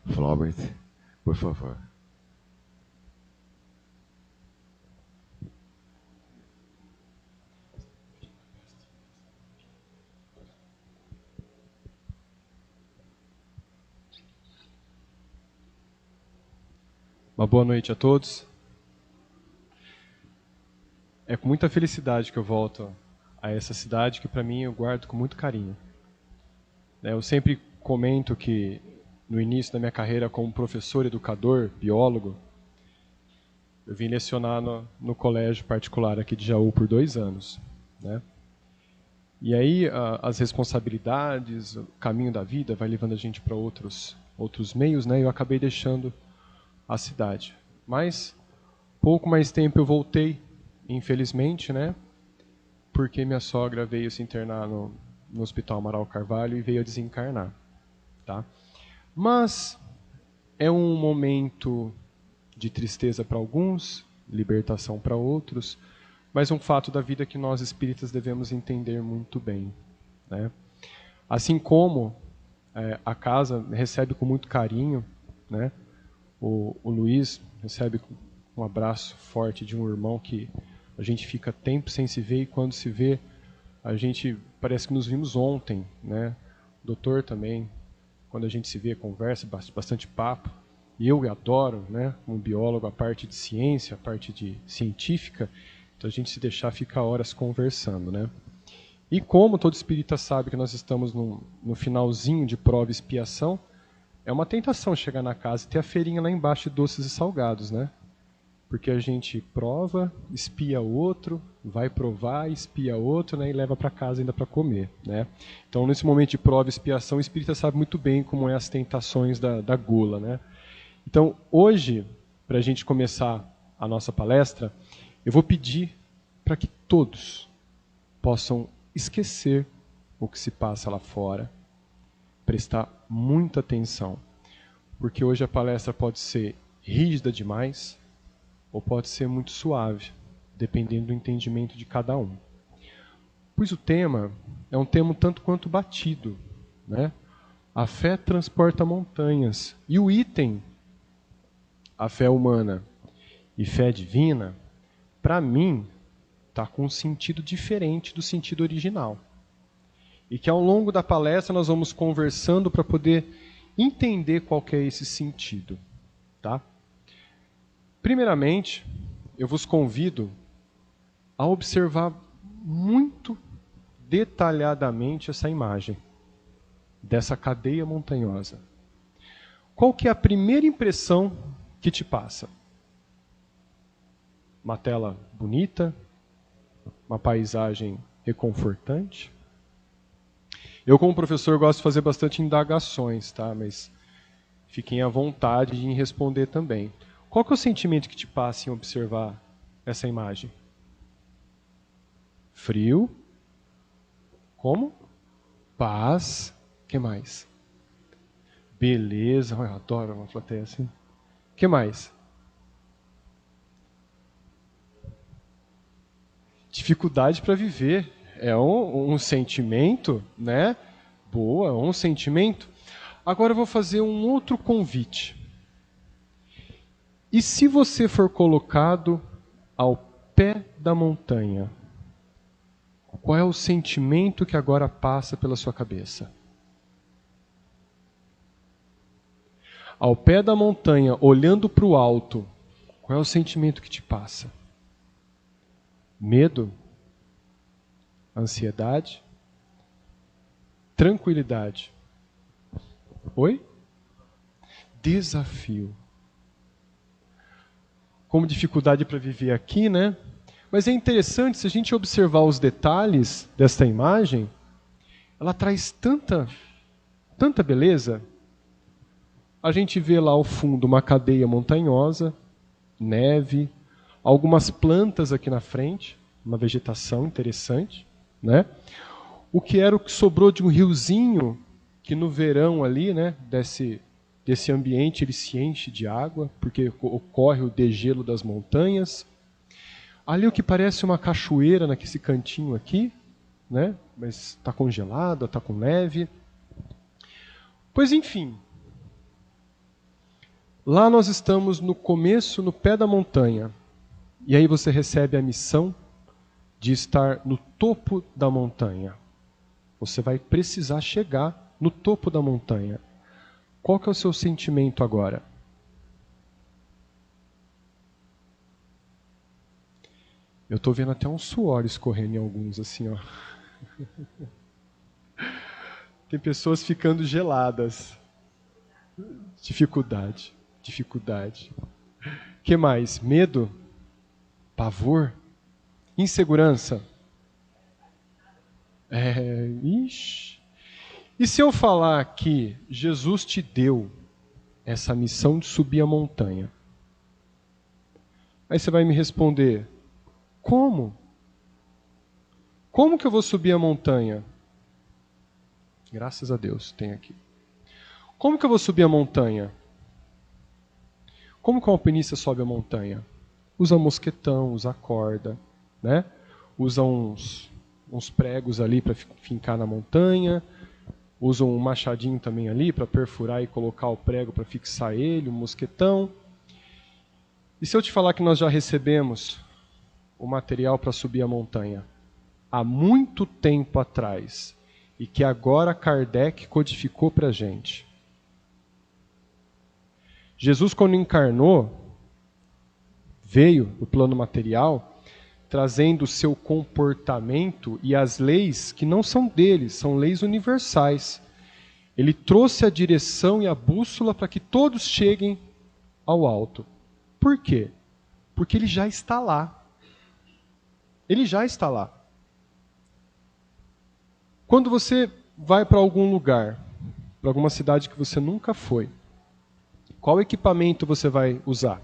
Flaubert, por favor. Uma boa noite a todos. É com muita felicidade que eu volto a essa cidade que, para mim, eu guardo com muito carinho. Eu sempre comento que, no início da minha carreira como professor, educador, biólogo, eu vim lecionar no colégio particular aqui de Jaú por 2 anos, né? E aí as responsabilidades, o caminho da vida vai levando a gente para outros meios, né? E eu acabei deixando a cidade. Mas pouco mais tempo eu voltei, infelizmente, né? Porque minha sogra veio se internar no Hospital Amaral Carvalho e veio a desencarnar, tá? Mas é um momento de tristeza para alguns, libertação para outros, mas um fato da vida que nós espíritas devemos entender muito bem, né? Assim como a casa recebe com muito carinho, né? O Luiz recebe um abraço forte de um irmão que a gente fica tempo sem se ver e quando se vê, a gente parece que nos vimos ontem, né? O doutor também, quando a gente se vê, conversa, bastante papo. E eu adoro, né, como biólogo, a parte de ciência, a parte de científica. Então a gente se deixar fica horas conversando, né? E como todo espírita sabe que nós estamos no finalzinho de prova e expiação, é uma tentação chegar na casa e ter a feirinha lá embaixo de doces e salgados, né? Porque a gente prova, espia outro, vai provar, espia outro, né, e leva para casa ainda para comer, né? Então, nesse momento de prova e expiação, o espírita sabe muito bem como é as tentações da gula, né? Então, hoje, para a gente começar a nossa palestra, eu vou pedir para que todos possam esquecer o que se passa lá fora, prestar muita atenção, porque hoje a palestra pode ser rígida demais, ou pode ser muito suave, dependendo do entendimento de cada um. Pois o tema é um tema tanto quanto batido, né? A fé transporta montanhas. E o item, a fé humana e fé divina, para mim, está com um sentido diferente do sentido original. E que ao longo da palestra nós vamos conversando para poder entender qual que é esse sentido, tá? Primeiramente, eu vos convido a observar muito detalhadamente essa imagem dessa cadeia montanhosa. Qual que é a primeira impressão que te passa? Uma tela bonita? Uma paisagem reconfortante? Eu, como professor, gosto de fazer bastante indagações, tá? Mas fiquem à vontade em responder também. Qual que é o sentimento que te passa em observar essa imagem? Frio. Como? Paz. O que mais? Beleza. Eu adoro uma plateia assim. O que mais? Dificuldade para viver. É um sentimento, né? Boa, um sentimento. Agora eu vou fazer um outro convite. E se você for colocado ao pé da montanha, qual é o sentimento que agora passa pela sua cabeça? Ao pé da montanha, olhando para o alto, qual é o sentimento que te passa? Medo? Ansiedade? Tranquilidade? Oi? Desafio. Como dificuldade para viver aqui, né? Mas é interessante, se a gente observar os detalhes desta imagem, ela traz tanta beleza. A gente vê lá ao fundo uma cadeia montanhosa, neve, algumas plantas aqui na frente, uma vegetação interessante, né? O que era o que sobrou de um riozinho que no verão ali, né, desse ambiente ele se enche de água, porque ocorre o degelo das montanhas. Ali o que parece uma cachoeira nesse cantinho aqui, né? Mas está congelada, está com neve. Pois enfim, lá nós estamos no começo, no pé da montanha. E aí você recebe a missão de estar no topo da montanha. Você vai precisar chegar no topo da montanha. Qual que é o seu sentimento agora? Eu estou vendo até um suor escorrendo em alguns, assim, ó. Tem pessoas ficando geladas. Dificuldade. Que mais? Medo? Pavor? Insegurança? Ixi. E se eu falar que Jesus te deu essa missão de subir a montanha? Aí você vai me responder, como? Como que eu vou subir a montanha? Graças a Deus, tem aqui. Como que eu vou subir a montanha? Como que um alpinista sobe a montanha? Usa mosquetão, usa corda, né? Usa uns pregos ali para fincar na montanha, usa um machadinho também ali para perfurar e colocar o prego para fixar ele, um mosquetão. E se eu te falar que nós já recebemos o material para subir a montanha há muito tempo atrás e que agora Kardec codificou para a gente? Jesus, quando encarnou, veio no plano material, trazendo o seu comportamento e as leis que não são dele, são leis universais. Ele trouxe a direção e a bússola para que todos cheguem ao alto. Por quê? Porque ele já está lá. Ele já está lá. Quando você vai para algum lugar, para alguma cidade que você nunca foi, qual equipamento você vai usar?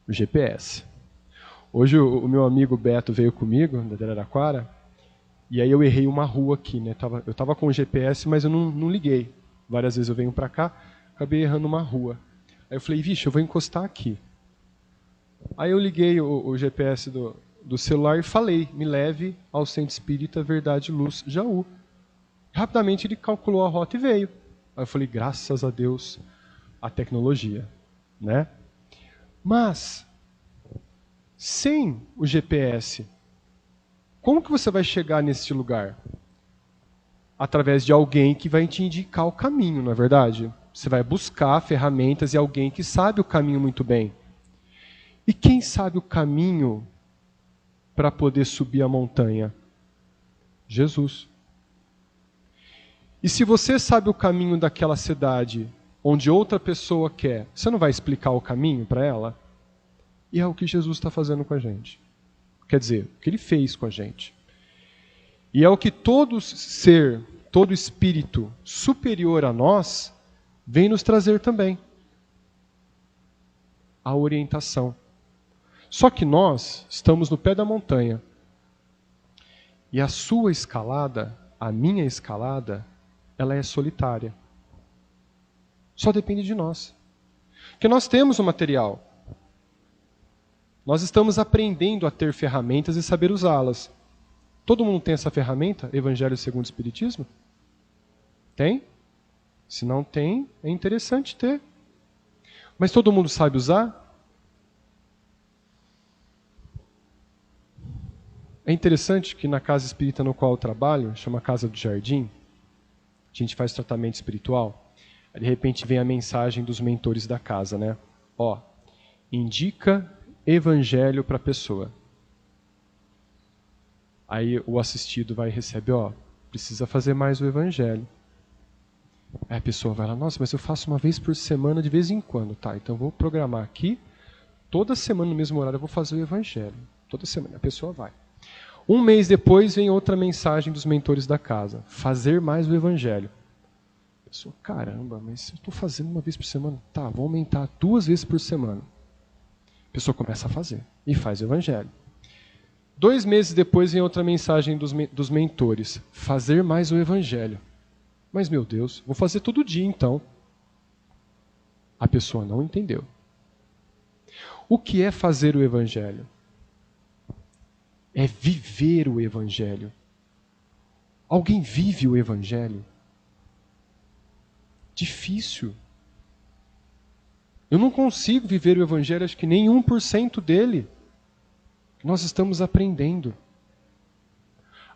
O GPS. Hoje o meu amigo Beto veio comigo, da Araraquara, e aí eu errei uma rua aqui, né? Eu estava com o GPS, mas eu não liguei. Várias vezes eu venho para cá, acabei errando uma rua. Aí eu falei, vixe, eu vou encostar aqui. Aí eu liguei o GPS do celular e falei, me leve ao Centro Espírita Verdade e Luz, Jaú. Rapidamente ele calculou a rota e veio. Aí eu falei, graças a Deus, a tecnologia, né? Mas, sem o GPS, como que você vai chegar nesse lugar? Através de alguém que vai te indicar o caminho, não é verdade? Você vai buscar ferramentas e alguém que sabe o caminho muito bem. E quem sabe o caminho para poder subir a montanha? Jesus. E se você sabe o caminho daquela cidade onde outra pessoa quer, você não vai explicar o caminho para ela? E é o que Jesus está fazendo com a gente. Quer dizer, o que ele fez com a gente. E é o que todo ser, todo espírito superior a nós vem nos trazer também. A orientação. Só que nós estamos no pé da montanha. E a sua escalada, a minha escalada, ela é solitária. Só depende de nós. Porque nós temos o material. Nós estamos aprendendo a ter ferramentas e saber usá-las. Todo mundo tem essa ferramenta, Evangelho segundo o Espiritismo? Tem? Se não tem, é interessante ter. Mas todo mundo sabe usar? É interessante que na casa espírita no qual eu trabalho, chama Casa do Jardim, a gente faz tratamento espiritual, aí de repente vem a mensagem dos mentores da casa, né? Ó, indica evangelho para a pessoa. Aí o assistido vai receber, ó, precisa fazer mais o evangelho. Aí a pessoa vai lá, nossa, mas eu faço uma vez por semana de vez em quando. Tá, então eu vou programar aqui, toda semana no mesmo horário eu vou fazer o evangelho. Toda semana, a pessoa vai. Um mês depois vem outra mensagem dos mentores da casa, fazer mais o evangelho. A pessoa, caramba, mas eu estou fazendo uma vez por semana. Tá, vou aumentar 2 vezes por semana. A pessoa começa a fazer e faz o evangelho. 2 meses depois vem outra mensagem dos mentores, fazer mais o evangelho. Mas, meu Deus, vou fazer todo dia então. A pessoa não entendeu. O que é fazer o evangelho? É viver o evangelho. Alguém vive o evangelho? difícil. Eu não consigo viver o Evangelho, acho que nem 1% dele. Nós estamos aprendendo.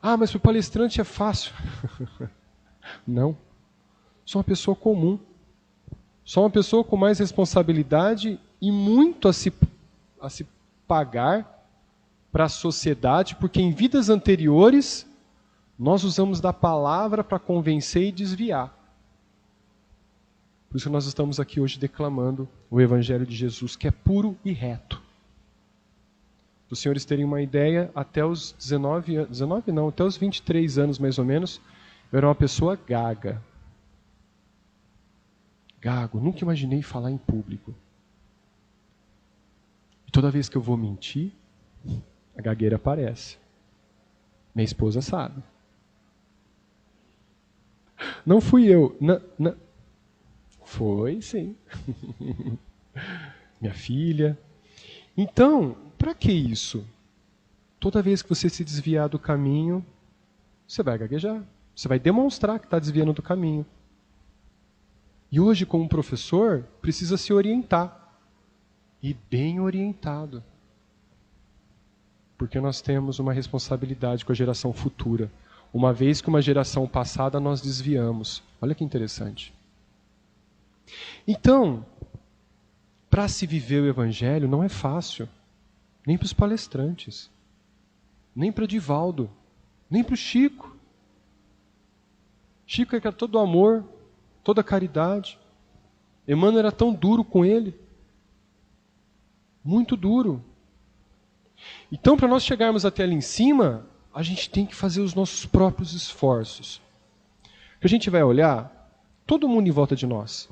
Ah, mas para o palestrante é fácil. Não. Sou uma pessoa comum. Sou uma pessoa com mais responsabilidade e muito a se pagar para a sociedade, porque em vidas anteriores nós usamos da palavra para convencer e desviar. Por isso nós estamos aqui hoje declamando o Evangelho de Jesus, que é puro e reto. Para os senhores terem uma ideia, até os 19 não, até os 23 anos mais ou menos, eu era uma pessoa gaga. Gago, nunca imaginei falar em público. E toda vez que eu vou mentir, a gagueira aparece. Minha esposa sabe. Não fui eu. Foi, sim. Minha filha. Então, para que isso? Toda vez que você se desviar do caminho, você vai gaguejar. Você vai demonstrar que está desviando do caminho. E hoje, como professor, precisa se orientar. E bem orientado. Porque nós temos uma responsabilidade com a geração futura. Uma vez que uma geração passada nós desviamos. Olha que interessante. Então, para se viver o Evangelho não é fácil. Nem para os palestrantes. Nem para Divaldo. Nem para o Chico. Chico era todo amor, toda caridade. Emmanuel era tão duro com ele. Muito duro. Então, para nós chegarmos até ali em cima, a gente tem que fazer os nossos próprios esforços. A gente vai olhar, todo mundo em volta de nós.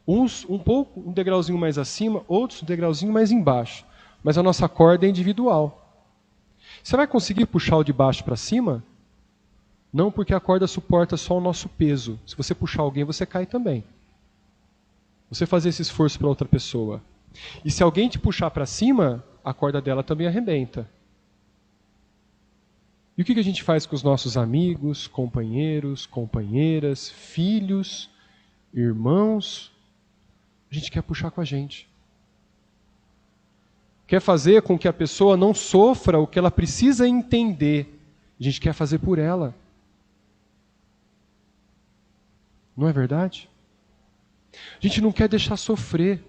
Uns um degrauzinho mais acima, outros um degrauzinho mais embaixo. Mas a nossa corda é individual. Você vai conseguir puxar o de baixo para cima? Não, porque a corda suporta só o nosso peso. Se você puxar alguém, você cai também. Você fazer esse esforço para outra pessoa. E se alguém te puxar para cima, a corda dela também arrebenta. E o que a gente faz com os nossos amigos, companheiros, companheiras, filhos, irmãos? A gente quer puxar com a gente. Quer fazer com que a pessoa não sofra o que ela precisa entender. A gente quer fazer por ela. Não é verdade? A gente não quer deixar sofrer.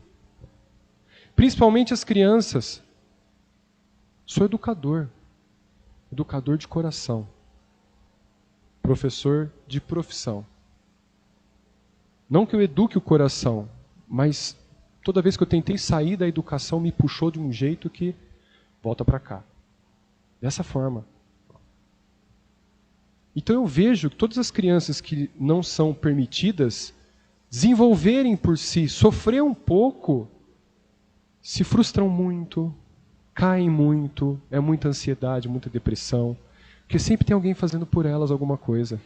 Principalmente as crianças. Sou educador. Educador de coração. Professor de profissão. Não que eu eduque o coração, mas toda vez que eu tentei sair da educação, me puxou de um jeito que volta para cá. Dessa forma. Então eu vejo que todas as crianças que não são permitidas desenvolverem por si, sofrer um pouco, se frustram muito, caem muito, é muita ansiedade, muita depressão, porque sempre tem alguém fazendo por elas alguma coisa.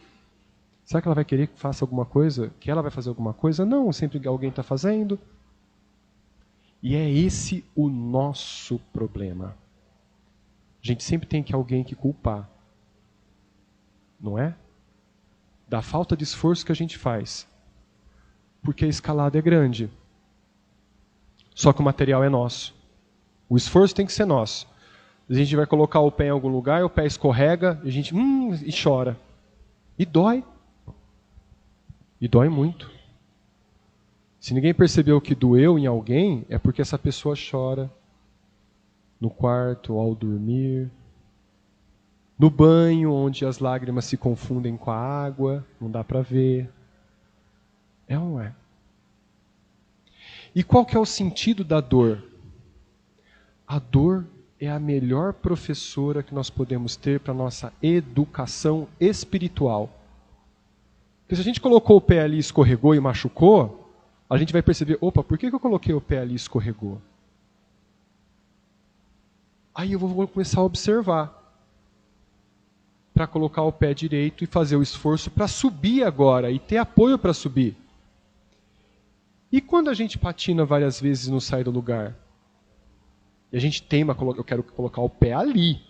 Será que ela vai querer que faça alguma coisa? Que ela vai fazer alguma coisa? Não, sempre alguém está fazendo. E é esse o nosso problema. A gente sempre tem alguém que culpar. Não é? Da falta de esforço que a gente faz. Porque a escalada é grande. Só que o material é nosso. O esforço tem que ser nosso. A gente vai colocar o pé em algum lugar, o pé escorrega, a gente e chora. E dói. E dói muito. Se ninguém percebeu que doeu em alguém, é porque essa pessoa chora no quarto, ao dormir, no banho, onde as lágrimas se confundem com a água, não dá para ver. É ou não é? E qual que é o sentido da dor? A dor é a melhor professora que nós podemos ter para a nossa educação espiritual. Porque se a gente colocou o pé ali, escorregou e machucou, a gente vai perceber, opa, por que eu coloquei o pé ali e escorregou? Aí eu vou começar a observar. Para colocar o pé direito e fazer o esforço para subir agora e ter apoio para subir. E quando a gente patina várias vezes e não sai do lugar? E a gente teima, eu quero colocar o pé ali.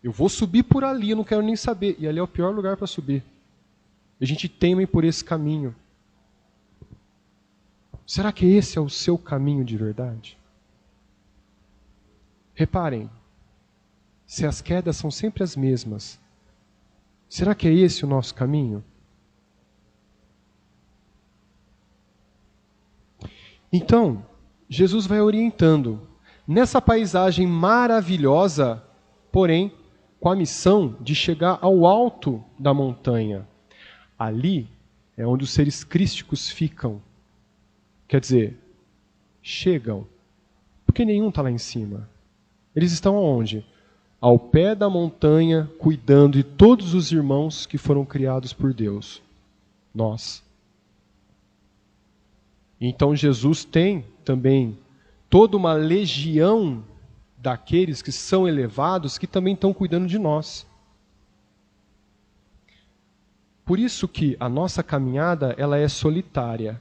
Eu vou subir por ali, eu não quero nem saber. E ali é o pior lugar para subir. A gente teima por esse caminho. Será que esse é o seu caminho de verdade? Reparem, se as quedas são sempre as mesmas, será que é esse o nosso caminho? Então, Jesus vai orientando nessa paisagem maravilhosa, porém, com a missão de chegar ao alto da montanha. Ali é onde os seres crísticos ficam. Quer dizer, chegam, porque nenhum está lá em cima. Eles estão aonde? Ao pé da montanha, cuidando de todos os irmãos que foram criados por Deus. Nós. Então Jesus tem também toda uma legião daqueles que são elevados que também estão cuidando de nós. Por isso que a nossa caminhada ela é solitária.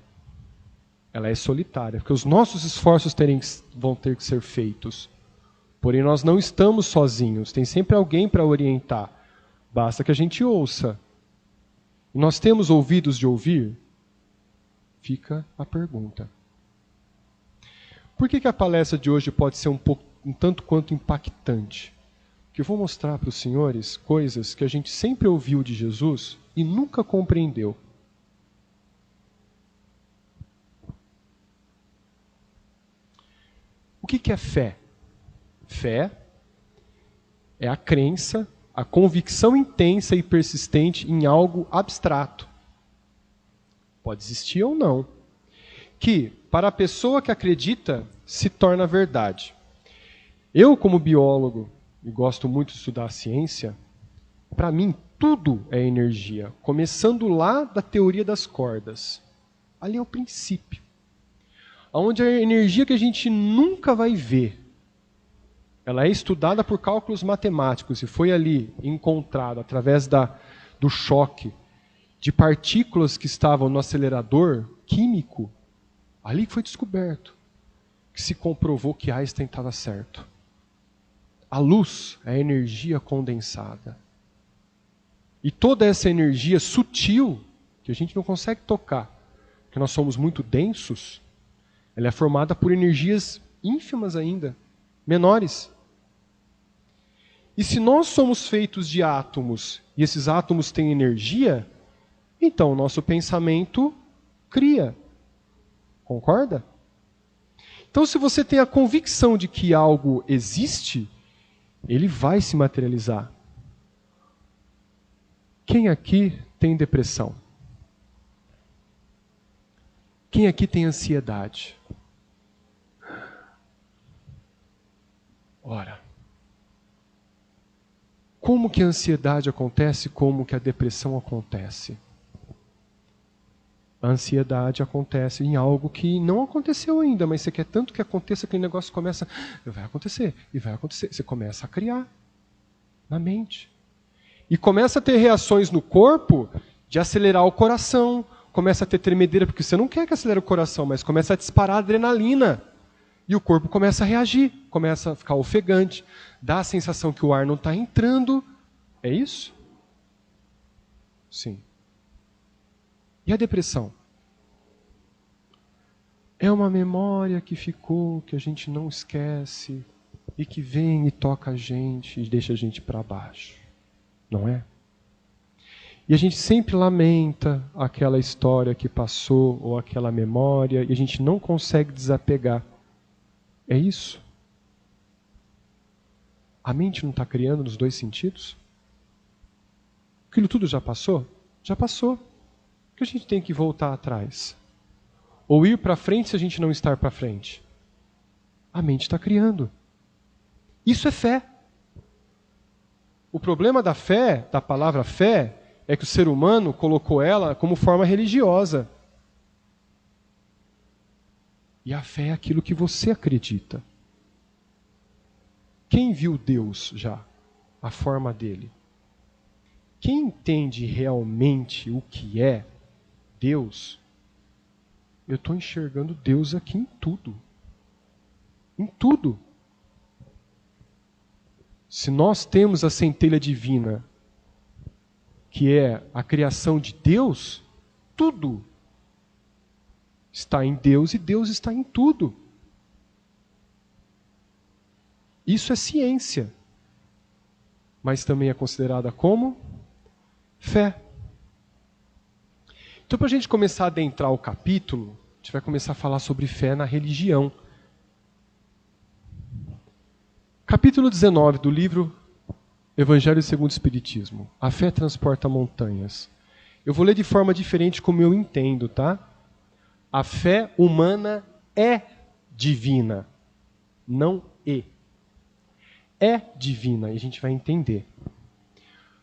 Ela é solitária, porque os nossos esforços vão ter que ser feitos. Porém, nós não estamos sozinhos, tem sempre alguém para orientar. Basta que a gente ouça. Nós temos ouvidos de ouvir? Fica a pergunta. Por que a palestra de hoje pode ser um tanto quanto impactante? Porque eu vou mostrar para os senhores coisas que a gente sempre ouviu de Jesus e nunca compreendeu. O que é fé? Fé é a crença, a convicção intensa e persistente em algo abstrato. Pode existir ou não. Que, para a pessoa que acredita, se torna verdade. Eu, como biólogo, e gosto muito de estudar a ciência, para mim tudo é energia. Começando lá da teoria das cordas. Ali é o princípio. Onde a energia que a gente nunca vai ver, ela é estudada por cálculos matemáticos e foi ali encontrada através do choque de partículas que estavam no acelerador químico. Ali foi descoberto que se comprovou que Einstein estava certo. A luz é a energia condensada. E toda essa energia sutil, que a gente não consegue tocar, porque nós somos muito densos, ela é formada por energias ínfimas ainda, menores. E se nós somos feitos de átomos, e esses átomos têm energia, então o nosso pensamento cria. Concorda? Então, se você tem a convicção de que algo existe, ele vai se materializar. Quem aqui tem depressão? Quem aqui tem ansiedade? Ora, como que a ansiedade acontece, como que a depressão acontece? A ansiedade acontece em algo que não aconteceu ainda, mas você quer tanto que aconteça que o negócio começa, vai acontecer, e vai acontecer. Você começa a criar na mente. E começa a ter reações no corpo de acelerar o coração, começa a ter tremedeira, porque você não quer que acelere o coração, mas começa a disparar adrenalina. E o corpo começa a reagir, começa a ficar ofegante, dá a sensação que o ar não está entrando. É isso? Sim. E a depressão? É uma memória que ficou, que a gente não esquece, e que vem e toca a gente e deixa a gente para baixo. Não é? E a gente sempre lamenta aquela história que passou, ou aquela memória, e a gente não consegue desapegar. É isso? A mente não está criando nos dois sentidos? Aquilo tudo já passou? Já passou. Por que a gente tem que voltar atrás? Ou ir para frente se a gente não estar para frente? A mente está criando. Isso é fé. O problema da fé, da palavra fé, é que o ser humano colocou ela como forma religiosa. E a fé é aquilo que você acredita. Quem viu Deus já? A forma dele. Quem entende realmente o que é Deus? Eu estou enxergando Deus aqui em tudo. Em tudo. Se nós temos a centelha divina, que é a criação de Deus, tudo está em Deus e Deus está em tudo. Isso é ciência, mas também é considerada como fé. Então, para a gente começar a adentrar o capítulo, a gente vai começar a falar sobre fé na religião. Capítulo 19 do livro Evangelho segundo o Espiritismo. A fé transporta montanhas. Eu vou ler de forma diferente como eu entendo, tá? A fé humana é divina, não é divina, e a gente vai entender.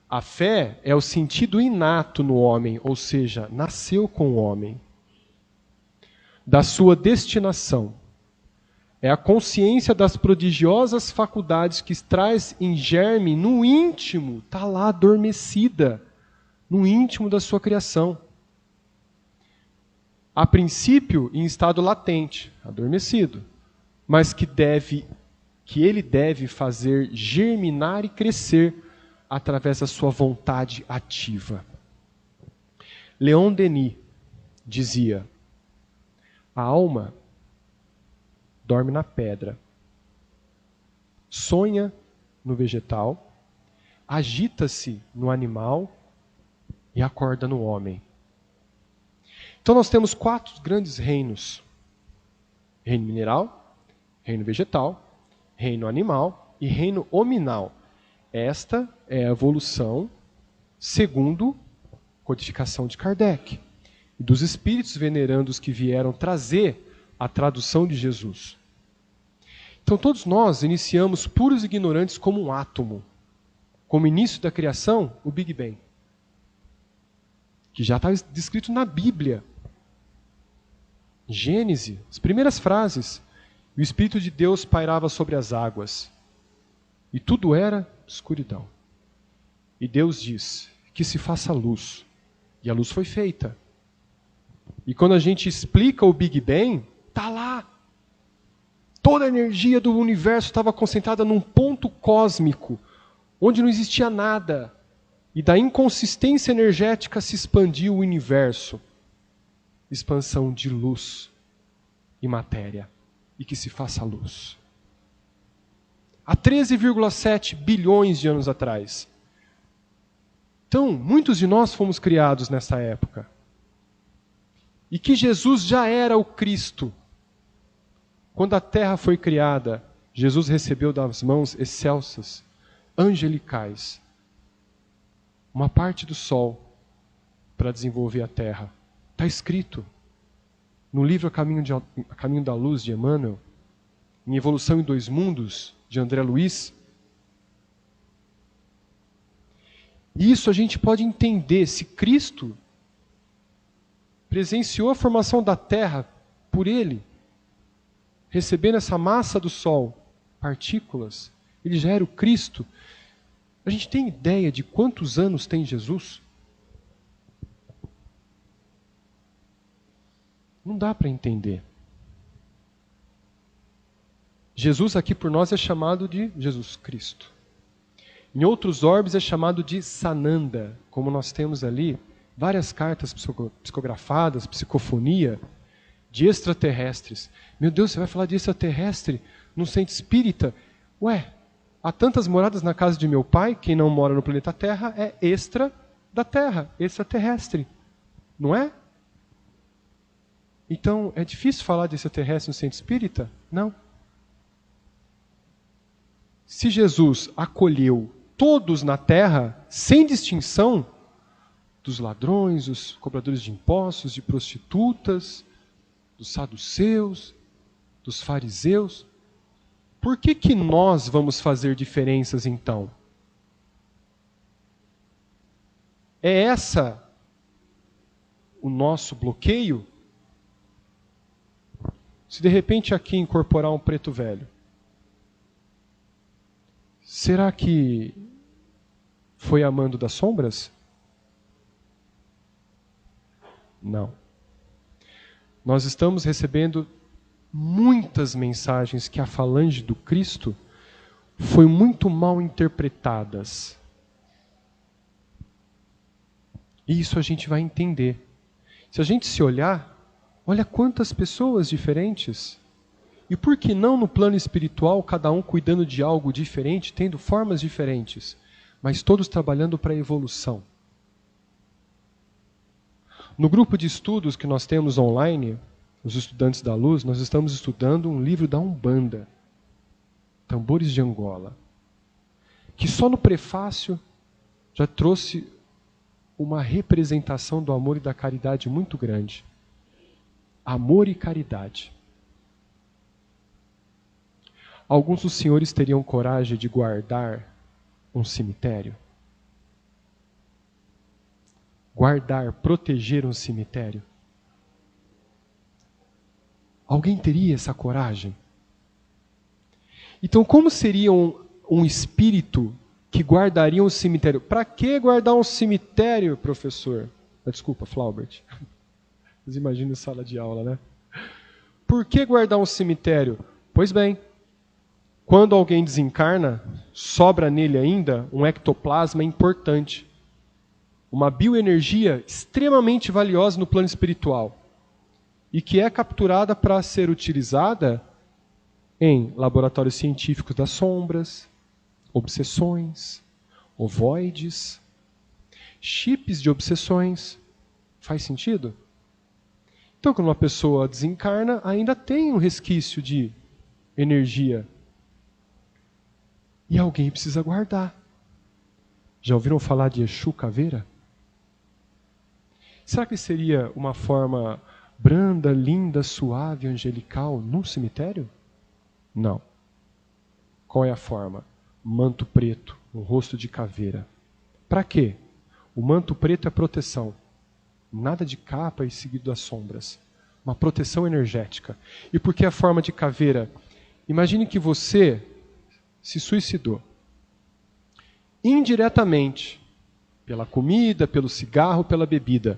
A fé é o sentido inato no homem, ou seja, nasceu com o homem. Da sua destinação. É a consciência das prodigiosas faculdades que traz em germe no íntimo, está lá adormecida, no íntimo da sua criação. A princípio, em estado latente, adormecido, mas que ele deve fazer germinar e crescer através da sua vontade ativa. Leon Denis dizia: a alma dorme na pedra, sonha no vegetal, agita-se no animal e acorda no homem. Então nós temos 4 grandes reinos: reino mineral, reino vegetal, reino animal e reino hominal. Esta é a evolução segundo codificação de Kardec e dos espíritos venerandos que vieram trazer a tradução de Jesus. Então todos nós iniciamos puros e ignorantes como um átomo. Como início da criação, o Big Bang. Que já está descrito na Bíblia. Gênesis, as primeiras frases. O Espírito de Deus pairava sobre as águas. E tudo era escuridão. E Deus diz que se faça luz. E a luz foi feita. E quando a gente explica o Big Bang, está lá. Toda a energia do universo estava concentrada num ponto cósmico, onde não existia nada. E da inconsistência energética se expandiu o universo. Expansão de luz e matéria. E que se faça luz. Há 13,7 bilhões de anos atrás. Então, muitos de nós fomos criados nessa época. E que Jesus já era o Cristo. Quando a terra foi criada, Jesus recebeu das mãos excelsas, angelicais, uma parte do sol para desenvolver a terra. Está escrito no livro A Caminho da Luz, de Emmanuel, em Evolução em 2 Mundos, de André Luiz. Isso a gente pode entender se Cristo presenciou a formação da terra por ele, recebendo essa massa do sol, partículas, ele já era o Cristo. A gente tem ideia de quantos anos tem Jesus? Não dá para entender. Jesus aqui por nós é chamado de Jesus Cristo. Em outros orbes é chamado de Sananda, como nós temos ali várias cartas psicografadas, psicofonia, de extraterrestres. Meu Deus, você vai falar de extraterrestre no centro espírita? Ué, há tantas moradas na casa de meu pai, quem não mora no planeta Terra é extra da Terra, extraterrestre. Não é? Então, é difícil falar de extraterrestre no centro espírita? Não. Se Jesus acolheu todos na Terra, sem distinção, dos ladrões, dos cobradores de impostos, de prostitutas, dos saduceus, dos fariseus, por que nós vamos fazer diferenças então? É essa o nosso bloqueio? Se de repente aqui incorporar um preto velho, será que foi amando das sombras? Não. Nós estamos recebendo muitas mensagens que a falange do Cristo foi muito mal interpretadas. E isso a gente vai entender. Se a gente se olhar, Olha quantas pessoas diferentes. E por que não no plano espiritual, cada um cuidando de algo diferente, tendo formas diferentes, mas todos trabalhando para a evolução? No grupo de estudos que nós temos online, os estudantes da luz, nós estamos estudando um livro da Umbanda, Tambores de Angola, que só no prefácio já trouxe uma representação do amor e da caridade muito grande. Amor e caridade. Alguns dos senhores teriam coragem de guardar um cemitério? Guardar, proteger um cemitério? Alguém teria essa coragem? Então, como seria um espírito que guardaria um cemitério? Para que guardar um cemitério, professor? Desculpa, Flaubert. Vocês imaginam sala de aula, né? Por que guardar um cemitério? Pois bem, quando alguém desencarna, sobra nele ainda um ectoplasma importante. Uma bioenergia extremamente valiosa no plano espiritual. E que é capturada para ser utilizada em laboratórios científicos das sombras, obsessões, ovoides, chips de obsessões. Faz sentido? Então, quando uma pessoa desencarna, ainda tem um resquício de energia. E alguém precisa guardar. Já ouviram falar de Exu Caveira? Será que seria uma forma branda, linda, suave, angelical num cemitério? Não. Qual é a forma? Manto preto, um rosto de caveira. Para quê? O manto preto é proteção. Nada de capa e seguido das sombras. Uma proteção energética. E por que a forma de caveira? Imagine que você se suicidou. Indiretamente. Pela comida, pelo cigarro, pela bebida.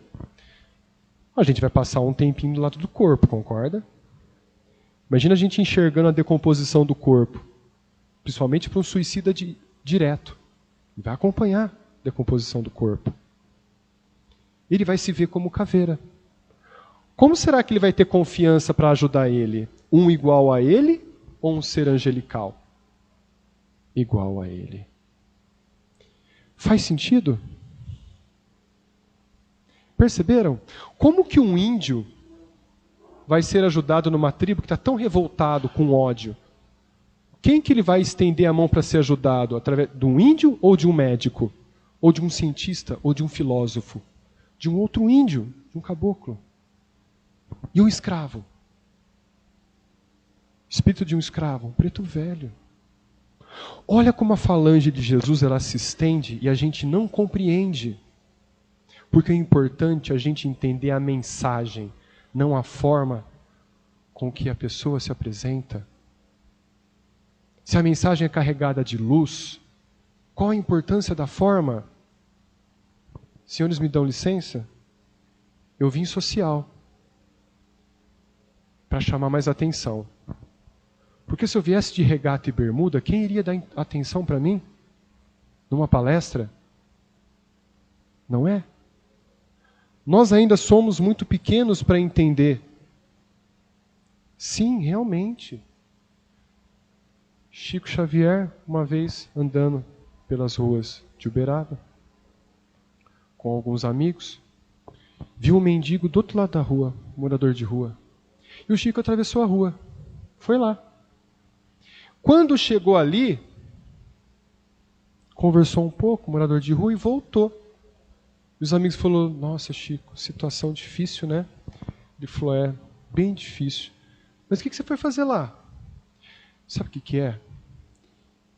A gente vai passar um tempinho do lado do corpo, concorda? Imagina a gente enxergando a decomposição do corpo. Principalmente para um suicida direto. Vai acompanhar a decomposição do corpo. Ele vai se ver como caveira. Como será que ele vai ter confiança para ajudar ele? Um igual a ele ou um ser angelical? Igual a ele. Faz sentido? Perceberam? Como que um índio vai ser ajudado numa tribo que está tão revoltado com ódio? Quem que ele vai estender a mão para ser ajudado? Através de um índio ou de um médico? Ou de um cientista? Ou de um filósofo? De um outro índio? De um caboclo? E um escravo? Espírito de um escravo, um preto velho. Olha como a falange de Jesus ela se estende e a gente não compreende. Porque é importante a gente entender a mensagem, não a forma com que a pessoa se apresenta. Se a mensagem é carregada de luz, qual a importância da forma? Senhores, me dão licença? Eu vim social para chamar mais atenção. Porque se eu viesse de regata e bermuda, quem iria dar atenção para mim? Numa palestra? Não é? Nós ainda somos muito pequenos para entender. Sim, realmente. Chico Xavier, uma vez andando pelas ruas de Uberaba, com alguns amigos, viu um mendigo do outro lado da rua, morador de rua. E o Chico atravessou a rua. Foi lá. Quando chegou ali, conversou um pouco, morador de rua, e voltou. E os amigos falaram, nossa, Chico, situação difícil, né? Ele falou, é, bem difícil. Mas o que você foi fazer lá? Sabe o que é?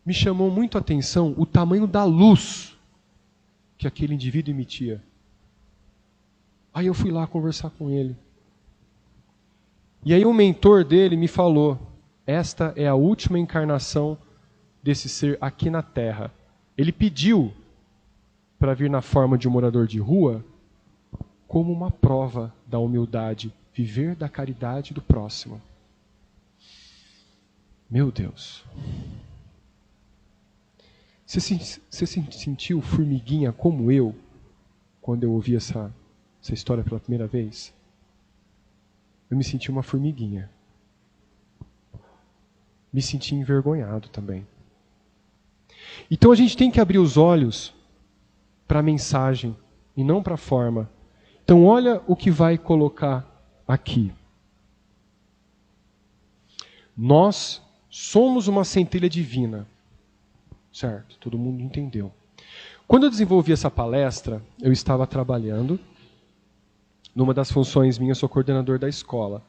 Me chamou muito a atenção o tamanho da luz que aquele indivíduo emitia. Aí eu fui lá conversar com ele. E aí o mentor dele me falou, esta é a última encarnação desse ser aqui na Terra. Ele pediu para vir na forma de um morador de rua como uma prova da humildade, viver da caridade do próximo. Meu Deus. Você se sentiu formiguinha como eu, quando eu ouvi essa história pela primeira vez? eu me senti uma formiguinha. Me senti envergonhado também. Então a gente tem que abrir os olhos para a mensagem e não para a forma. Então olha o que vai colocar aqui. Nós somos uma centelha divina. Certo, todo mundo entendeu. Quando eu desenvolvi essa palestra, eu estava trabalhando. Numa das funções minhas, sou coordenador da escola.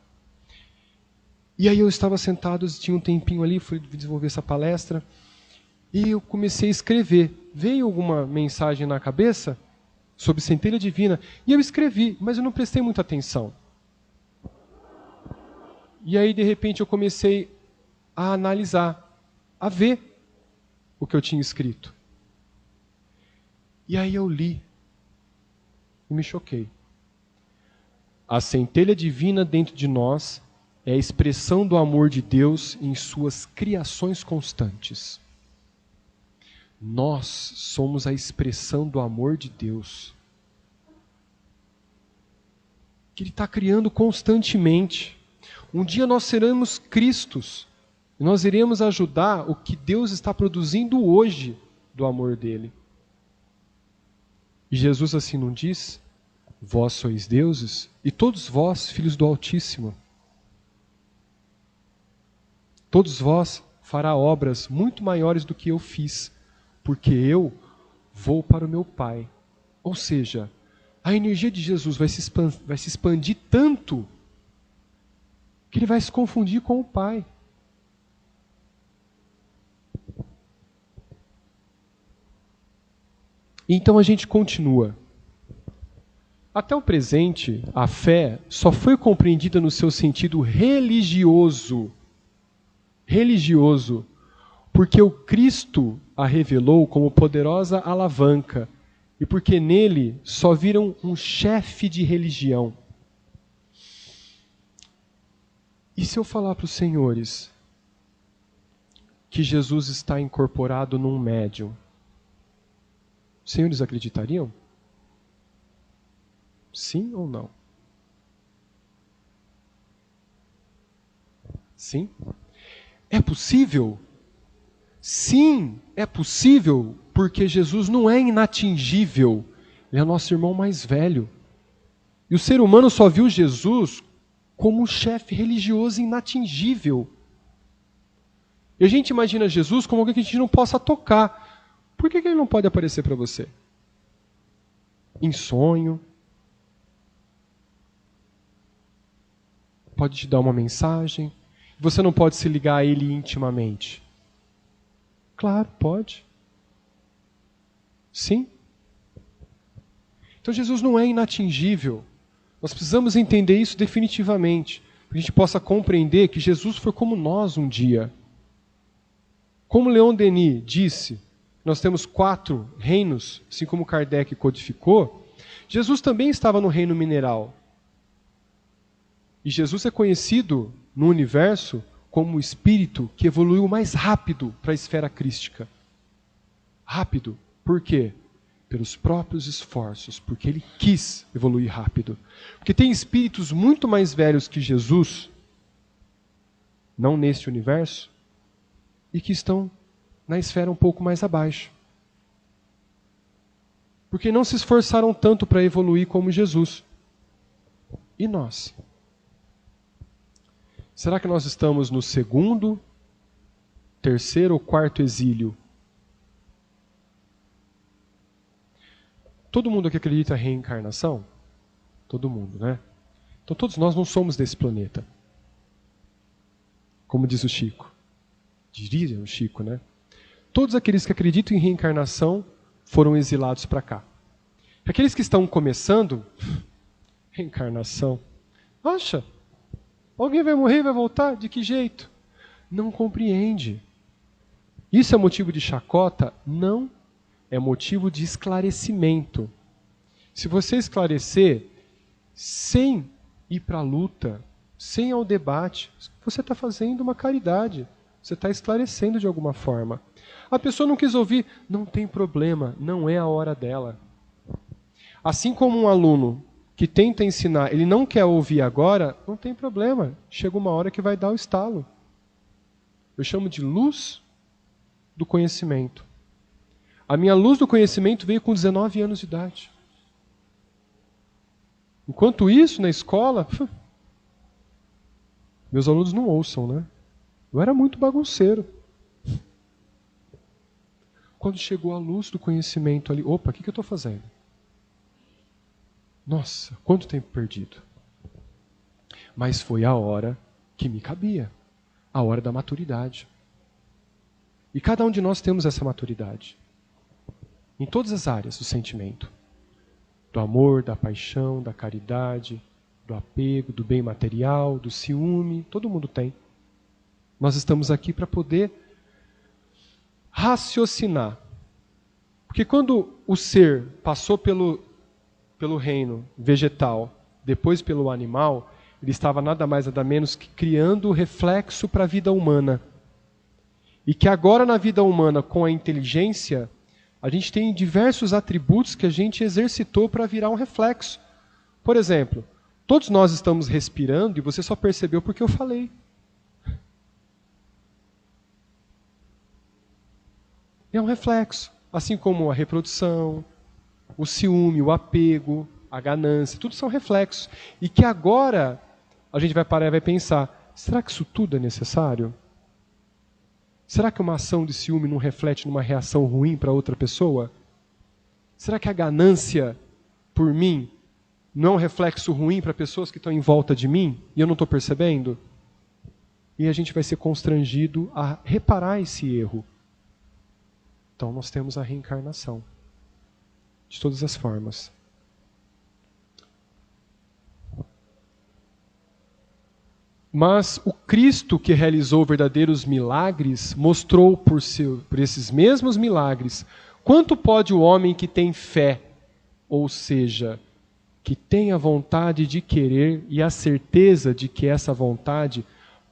E aí eu estava sentado, tinha um tempinho ali, fui desenvolver essa palestra. E eu comecei a escrever. Veio alguma mensagem na cabeça sobre centelha divina. E eu escrevi, mas eu não prestei muita atenção. E aí, de repente, eu comecei a analisar, a ver o que eu tinha escrito. E aí eu li e me choquei. A centelha divina dentro de nós é a expressão do amor de Deus em suas criações constantes. Nós somos a expressão do amor de Deus, que Ele está criando constantemente. Um dia nós seremos Cristos, e nós iremos ajudar o que Deus está produzindo hoje do amor dele. E Jesus assim não diz: vós sois deuses, e todos vós, filhos do Altíssimo. Todos vós fará obras muito maiores do que eu fiz, porque eu vou para o meu Pai. Ou seja, a energia de Jesus vai se expandir tanto que ele vai se confundir com o Pai. Então a gente continua. Até o presente, a fé só foi compreendida no seu sentido religioso. Religioso, porque o Cristo a revelou como poderosa alavanca e porque nele só viram um chefe de religião. E se eu falar para os senhores que Jesus está incorporado num médium, os senhores acreditariam? Sim ou não? Sim? É possível? Sim, é possível, porque Jesus não é inatingível. Ele é nosso irmão mais velho. E o ser humano só viu Jesus como um chefe religioso inatingível. E a gente imagina Jesus como alguém que a gente não possa tocar. Por que ele não pode aparecer para você? Em sonho? Pode te dar uma mensagem? Você não pode se ligar a ele intimamente? Claro, pode. Sim. Então Jesus não é inatingível. Nós precisamos entender isso definitivamente, para que a gente possa compreender que Jesus foi como nós um dia. Como Leon Denis disse, nós temos 4 reinos, assim como Kardec codificou, Jesus também estava no reino mineral. E Jesus é conhecido no universo como o espírito que evoluiu mais rápido para a esfera crística. Rápido. Por quê? Pelos próprios esforços, porque ele quis evoluir rápido. Porque tem espíritos muito mais velhos que Jesus, não neste universo, e que estão na esfera um pouco mais abaixo. Porque não se esforçaram tanto para evoluir como Jesus. E nós? Será que nós estamos no 2º, 3º ou 4º exílio? Todo mundo aqui acredita em reencarnação? Todo mundo, né? Então todos nós não somos desse planeta. Como diz o Chico. Diria o Chico, né? Todos aqueles que acreditam em reencarnação foram exilados para cá. Aqueles que estão começando, reencarnação, acha? Alguém vai morrer e vai voltar? De que jeito? Não compreende. Isso é motivo de chacota? Não. É motivo de esclarecimento. Se você esclarecer sem ir para a luta, sem ir ao debate, você está fazendo uma caridade. Você está esclarecendo de alguma forma. A pessoa não quis ouvir, não tem problema, não é a hora dela. Assim como um aluno que tenta ensinar, ele não quer ouvir agora, não tem problema. Chega uma hora que vai dar o estalo. Eu chamo de luz do conhecimento. A minha luz do conhecimento veio com 19 anos de idade. Enquanto isso, na escola, meus alunos não ouçam, né? Eu era muito bagunceiro. Quando chegou a luz do conhecimento ali, opa, o que eu estou fazendo? Nossa, quanto tempo perdido. Mas foi a hora que me cabia. A hora da maturidade. E cada um de nós temos essa maturidade. Em todas as áreas do sentimento. Do amor, da paixão, da caridade, do apego, do bem material, do ciúme, todo mundo tem. Nós estamos aqui para poder raciocinar. Porque quando o ser passou pelo reino vegetal, depois pelo animal, ele estava nada mais nada menos que criando o reflexo para a vida humana. E que agora na vida humana, com a inteligência, a gente tem diversos atributos que a gente exercitou para virar um reflexo. Por exemplo, todos nós estamos respirando e você só percebeu porque eu falei. É um reflexo. Assim como a reprodução, o ciúme, o apego, a ganância, tudo são reflexos. E que agora a gente vai parar e vai pensar, será que isso tudo é necessário? Será que uma ação de ciúme não reflete numa reação ruim para outra pessoa? Será que a ganância por mim não é um reflexo ruim para pessoas que estão em volta de mim e eu não estou percebendo? E a gente vai ser constrangido a reparar esse erro. Então nós temos a reencarnação. De todas as formas. Mas o Cristo que realizou verdadeiros milagres mostrou por esses mesmos milagres quanto pode o homem que tem fé, ou seja, que tem a vontade de querer e a certeza de que essa vontade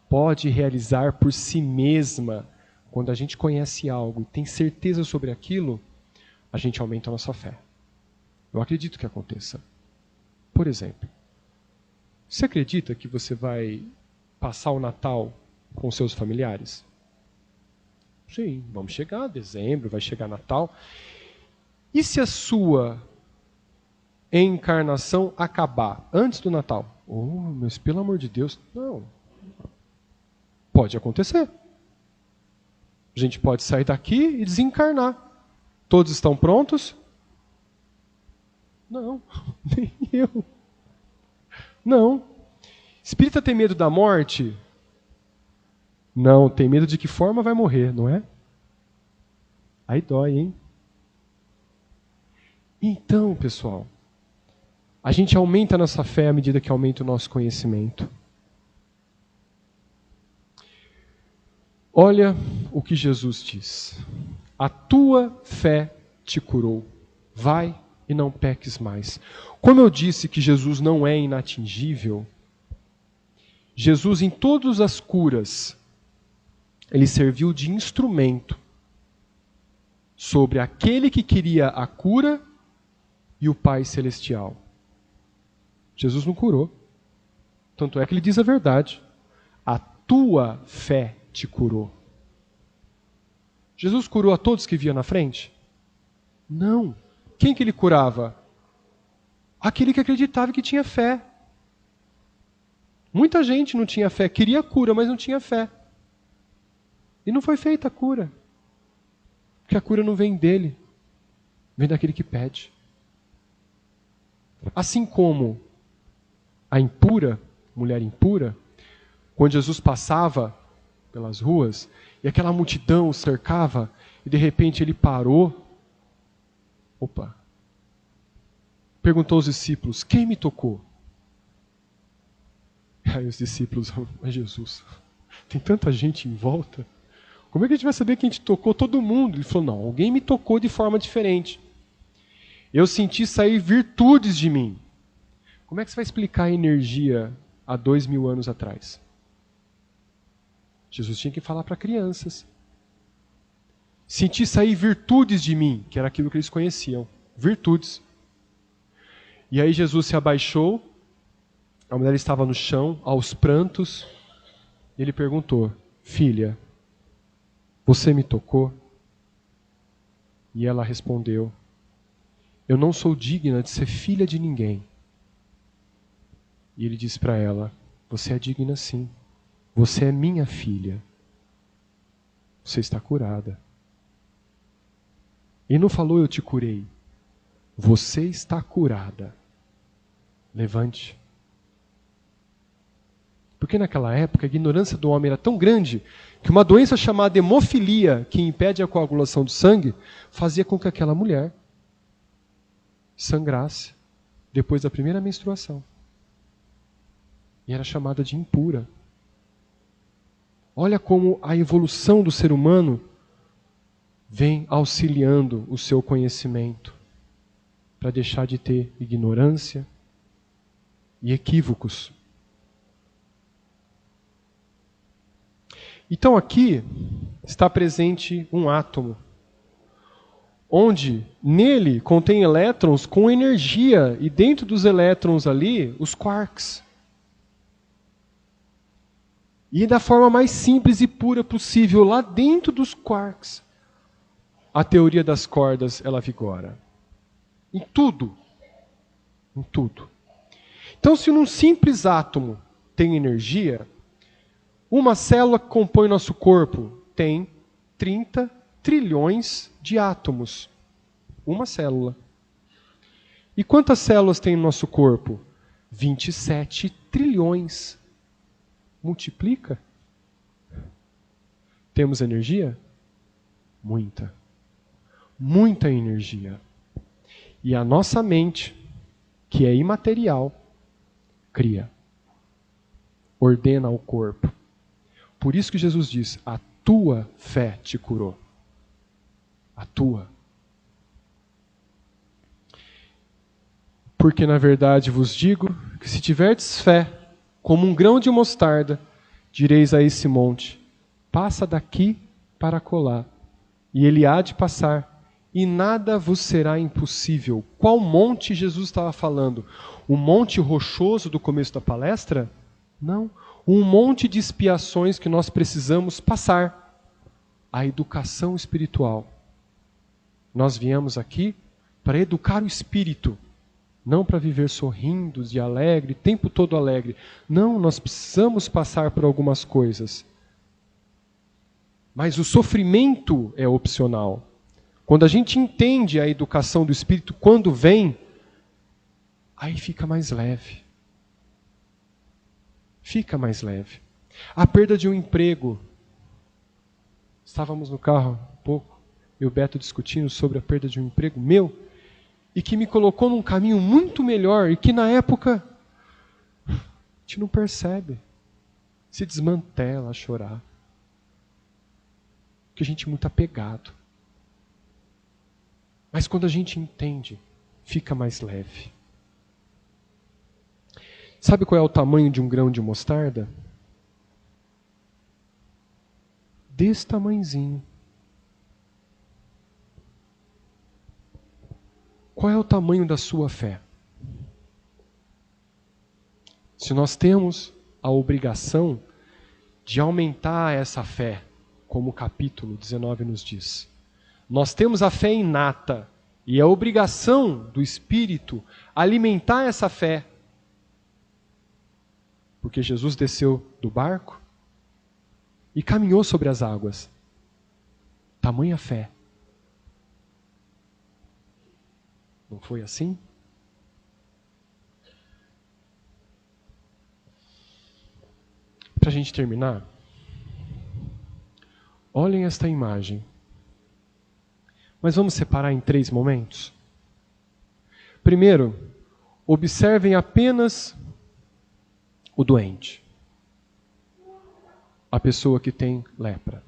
pode realizar por si mesma. Quando a gente conhece algo e tem certeza sobre aquilo, a gente aumenta a nossa fé. Eu acredito que aconteça. Por exemplo, você acredita que você vai passar o Natal com seus familiares? Sim, vamos chegar, dezembro, vai chegar Natal. E se a sua encarnação acabar antes do Natal? Oh, mas pelo amor de Deus, não. Pode acontecer. A gente pode sair daqui e desencarnar. Todos estão prontos? Não, nem eu. Não. Espírita tem medo da morte? Não, tem medo de que forma vai morrer, não é? Aí dói, hein? Então, pessoal, a gente aumenta a nossa fé à medida que aumenta o nosso conhecimento. Olha o que Jesus diz. A tua fé te curou. Vai e não peques mais. Como eu disse que Jesus não é inatingível, Jesus em todas as curas, ele serviu de instrumento sobre aquele que queria a cura e o Pai Celestial. Jesus não curou. Tanto é que ele diz a verdade. A tua fé te curou. Jesus curou a todos que via na frente? Não. Quem que ele curava? Aquele que acreditava que tinha fé. Muita gente não tinha fé, queria cura, mas não tinha fé. E não foi feita a cura. Porque a cura não vem dele, vem daquele que pede. Assim como a impura, mulher impura, quando Jesus passava pelas ruas e aquela multidão o cercava e de repente ele parou. Opa! Perguntou aos discípulos, quem me tocou? Aí os discípulos, é Jesus. Tem tanta gente em volta. Como é que a gente vai saber quem te tocou? Todo mundo. Ele falou, não, alguém me tocou de forma diferente. Eu senti sair virtudes de mim. Como é que você vai explicar a energia há 2000 anos atrás? Jesus tinha que falar para crianças. Senti sair virtudes de mim, que era aquilo que eles conheciam. Virtudes. E aí Jesus se abaixou, a mulher estava no chão, aos prantos, e ele perguntou: filha, você me tocou? E ela respondeu: eu não sou digna de ser filha de ninguém. E ele disse para ela: você é digna sim, você é minha filha, você está curada. Ele não falou eu te curei, você está curada, levante. Porque naquela época a ignorância do homem era tão grande que uma doença chamada hemofilia, que impede a coagulação do sangue, fazia com que aquela mulher sangrasse depois da primeira menstruação. E era chamada de impura. Olha como a evolução do ser humano vem auxiliando o seu conhecimento para deixar de ter ignorância e equívocos. Então aqui está presente um átomo, onde nele contém elétrons com energia, e dentro dos elétrons ali, os quarks. E da forma mais simples e pura possível, lá dentro dos quarks, a teoria das cordas, ela vigora. Em tudo. Em tudo. Então, se num simples átomo tem energia, uma célula que compõe nosso corpo tem 30 trilhões de átomos. Uma célula. E quantas células tem no nosso corpo? 27 trilhões. Multiplica. Temos energia? Muita. Muita energia. E a nossa mente, que é imaterial, cria. Ordena ao corpo. Por isso que Jesus diz: a tua fé te curou. A tua. Porque na verdade vos digo que se tiverdes fé, como um grão de mostarda, direis a esse monte: passa daqui para acolá, e ele há de passar, e nada vos será impossível. Qual monte Jesus estava falando? O monte rochoso do começo da palestra? Não. Um monte de expiações que nós precisamos passar. A educação espiritual. Nós viemos aqui para educar o espírito, não para viver sorrindo e alegre, o tempo todo alegre. Não, nós precisamos passar por algumas coisas. Mas o sofrimento é opcional. Quando a gente entende a educação do espírito, quando vem, aí fica mais leve. Fica mais leve. A perda de um emprego. Estávamos no carro um pouco, eu e o Beto discutindo sobre a perda de um emprego meu, e que me colocou num caminho muito melhor, e que na época a gente não percebe. Se desmantela a chorar. Porque a gente é muito apegado. Mas quando a gente entende, fica mais leve. Sabe qual é o tamanho de um grão de mostarda? Desse tamanhozinho. Qual é o tamanho da sua fé? Se nós temos a obrigação de aumentar essa fé, como o capítulo 19 nos diz, nós temos a fé inata, e é a obrigação do Espírito alimentar essa fé. Porque Jesus desceu do barco e caminhou sobre as águas. Tamanha fé. Não foi assim? Para a gente terminar, olhem esta imagem. Mas vamos separar em 3 momentos. Primeiro, observem apenas o doente. A pessoa que tem lepra.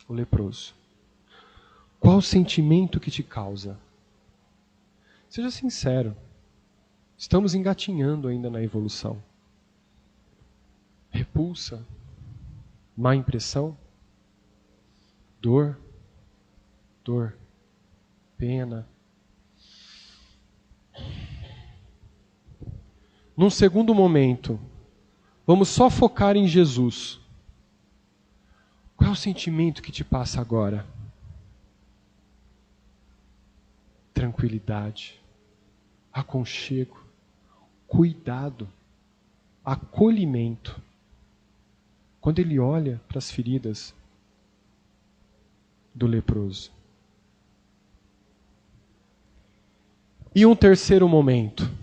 O leproso. Qual o sentimento que te causa? Seja sincero. Estamos engatinhando ainda na evolução. Repulsa? Má impressão? Dor? Dor? Pena? num segundo momento, vamos só focar em Jesus. Qual é o sentimento que te passa agora? Tranquilidade, aconchego, cuidado, acolhimento. Quando ele olha para as feridas do leproso. E um terceiro momento,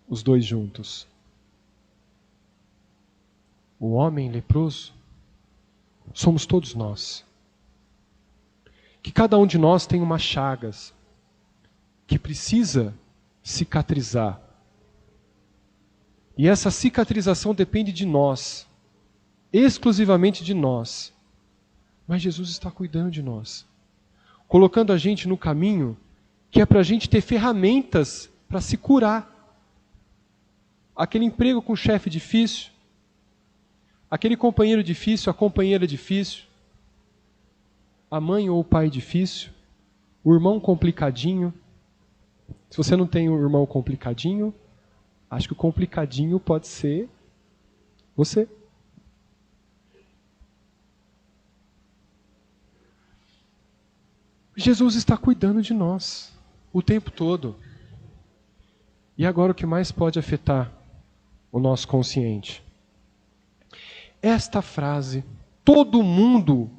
os dois juntos. O homem leproso somos todos nós. Que cada um de nós tem umas chagas que precisa cicatrizar. E essa cicatrização depende de nós, exclusivamente de nós. Mas Jesus está cuidando de nós, colocando a gente no caminho que é para a gente ter ferramentas para se curar. Aquele emprego com o chefe difícil, aquele companheiro difícil, a companheira difícil, a mãe ou o pai difícil, o irmão complicadinho. Se você não tem um irmão complicadinho, acho que o complicadinho pode ser você. Jesus está cuidando de nós o tempo todo. E agora o que mais pode afetar o nosso consciente? Esta frase, todo mundo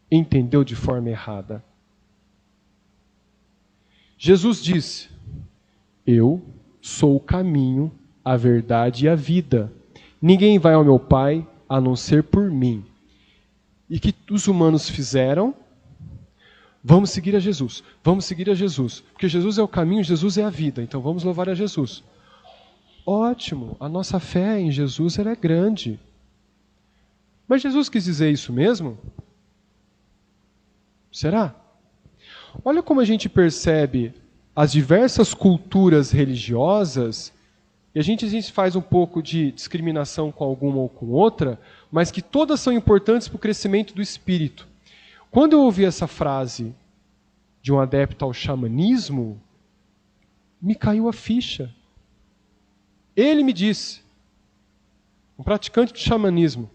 entendeu de forma errada. Jesus disse: eu sou o caminho, a verdade e a vida. Ninguém vai ao meu Pai a não ser por mim. E que os humanos fizeram? Vamos seguir a Jesus. Vamos seguir a Jesus. Porque Jesus é o caminho, Jesus é a vida. Então vamos louvar a Jesus. Ótimo, a nossa fé em Jesus ela é grande. Mas Jesus quis dizer isso mesmo? Será? Olha como a gente percebe as diversas culturas religiosas, e a gente faz um pouco de discriminação com alguma ou com outra, mas que todas são importantes para o crescimento do espírito. Quando eu ouvi essa frase de um adepto ao xamanismo, me caiu a ficha. Ele me disse, um praticante de xamanismo,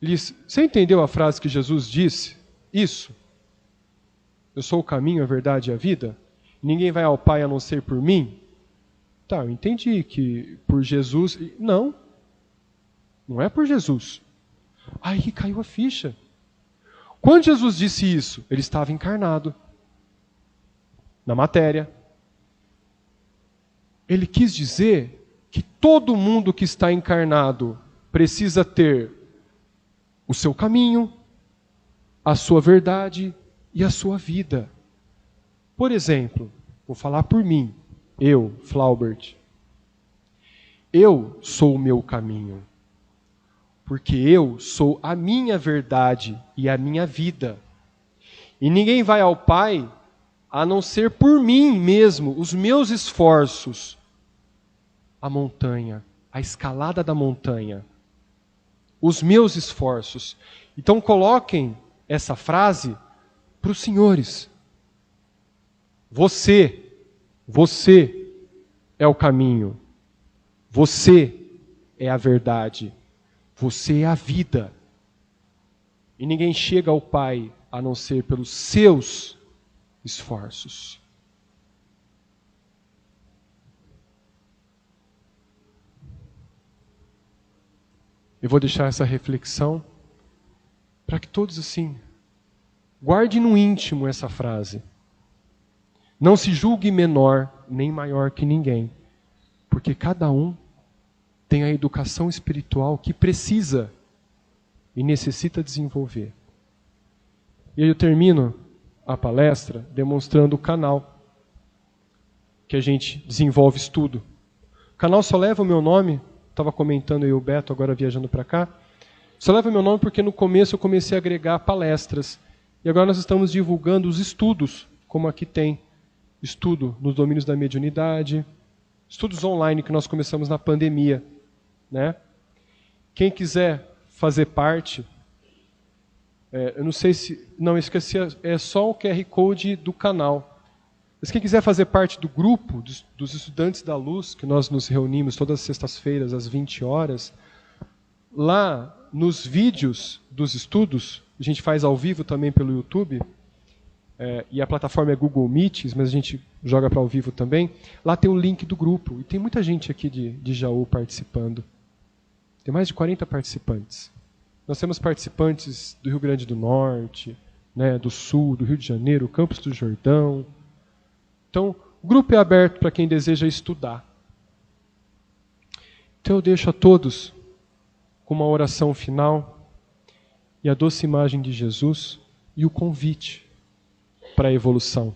ele disse: você entendeu a frase que Jesus disse? Isso. Eu sou o caminho, a verdade e a vida? Ninguém vai ao Pai a não ser por mim? Tá, eu entendi que por Jesus... Não, não é por Jesus. Aí caiu a ficha. Quando Jesus disse isso, ele estava encarnado na matéria. Ele quis dizer que todo mundo que está encarnado precisa ter o seu caminho, a sua verdade e a sua vida. Por exemplo, vou falar por mim, eu, Flaubert. Eu sou o meu caminho, porque eu sou a minha verdade e a minha vida. E ninguém vai ao Pai a não ser por mim mesmo, os meus esforços. A montanha, a escalada da montanha, os meus esforços. Então coloquem essa frase para os senhores. Você é o caminho. Você é a verdade. Você é a vida. E ninguém chega ao Pai a não ser pelos seus esforços. Eu vou deixar essa reflexão para que todos assim guardem no íntimo essa frase. Não se julgue menor nem maior que ninguém, porque cada um tem a educação espiritual que precisa e necessita desenvolver. E aí eu termino a palestra demonstrando o canal que a gente desenvolve estudo. O canal só leva o meu nome, estava comentando aí o Beto, agora viajando para cá, só leva o meu nome porque no começo eu comecei a agregar palestras. E agora nós estamos divulgando os estudos, como aqui tem estudo nos domínios da mediunidade, estudos online que nós começamos na pandemia, né? Quem quiser fazer parte, eu não sei se... Não, esqueci, é só o QR Code do canal. Mas quem quiser fazer parte do grupo dos estudantes da luz, que nós nos reunimos todas as sextas-feiras às 20 horas, lá nos vídeos dos estudos, a gente faz ao vivo também pelo YouTube, e a plataforma é Google Meet, mas a gente joga para ao vivo também. Lá tem o link do grupo, e tem muita gente aqui de Jaú participando. Tem mais de 40 participantes. Nós temos participantes do Rio Grande do Norte, né, do Sul, do Rio de Janeiro, Campos do Jordão. Então, o grupo é aberto para quem deseja estudar. Então eu deixo a todos com uma oração final e a doce imagem de Jesus e o convite para a evolução.